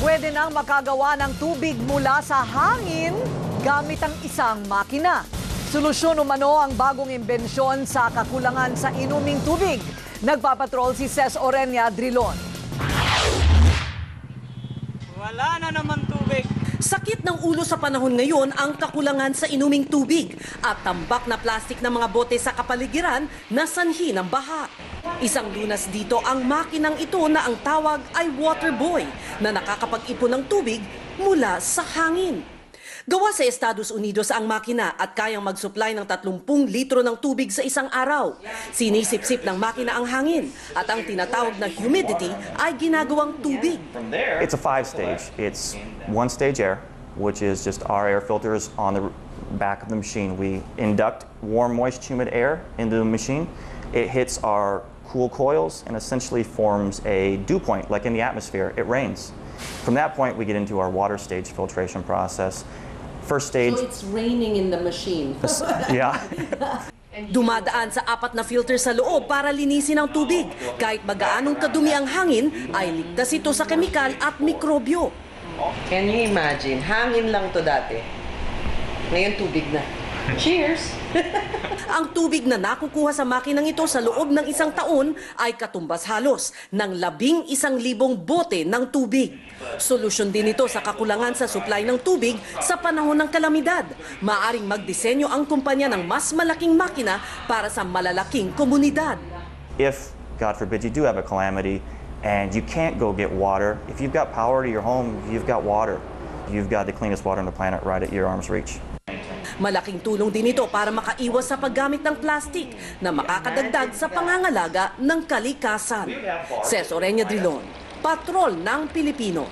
Pwede nang makagawa ng tubig mula sa hangin gamit ang isang makina. Solusyon umano ang bagong imbensyon sa kakulangan sa inuming tubig. Nagpapatrol si Ces Orenia Drilon. Wala na naman tubig. Sakit ng ulo sa panahon ngayon ang kakulangan sa inuming tubig at tambak na plastik ng mga bote sa kapaligiran na sanhi ng baha. Isang lunas dito ang makinang ito na ang tawag ay water boy na nakakapag-ipon ng tubig mula sa hangin. Gawa sa Estados Unidos ang makina at kayang mag-supply ng 30 litro ng tubig sa isang araw. Sinisip-sip ng makina ang hangin at ang tinatawag na humidity ay ginagawang tubig. It's a 5-stage. It's 1-stage air, which is just our air filters on the back of the machine. We induct warm, moist, humid air into the machine. It hits our cool coils and essentially forms a dew point, like in the atmosphere. It rains. From that point, we get into our water stage filtration process. First stage. So it's raining in the machine. Yeah. Dumadaan sa 4 na filter sa loob para linisin ang tubig. Kahit magaanong kadumi ang hangin, ay ligtas ito sa kemikal at mikrobyo. Can you imagine? Hangin lang to dati. Ngayon tubig na. Cheers! Ang tubig na nakukuha sa makinang ito sa loob ng 1 taon ay katumbas halos ng 11,000 bote ng tubig. Solusyon din ito sa kakulangan sa supply ng tubig sa panahon ng kalamidad. Maaring magdisenyo ang kumpanya ng mas malaking makina para sa malalaking komunidad. If, God forbid, you do have a calamity and you can't go get water, if you've got power to your home, you've got water. You've got the cleanest water on the planet right at your arm's reach. Malaking tulong din ito para makaiwas sa paggamit ng plastik na makakadagdag sa pangangalaga ng kalikasan. Ces Orenia Drilon, Patrol ng Pilipino.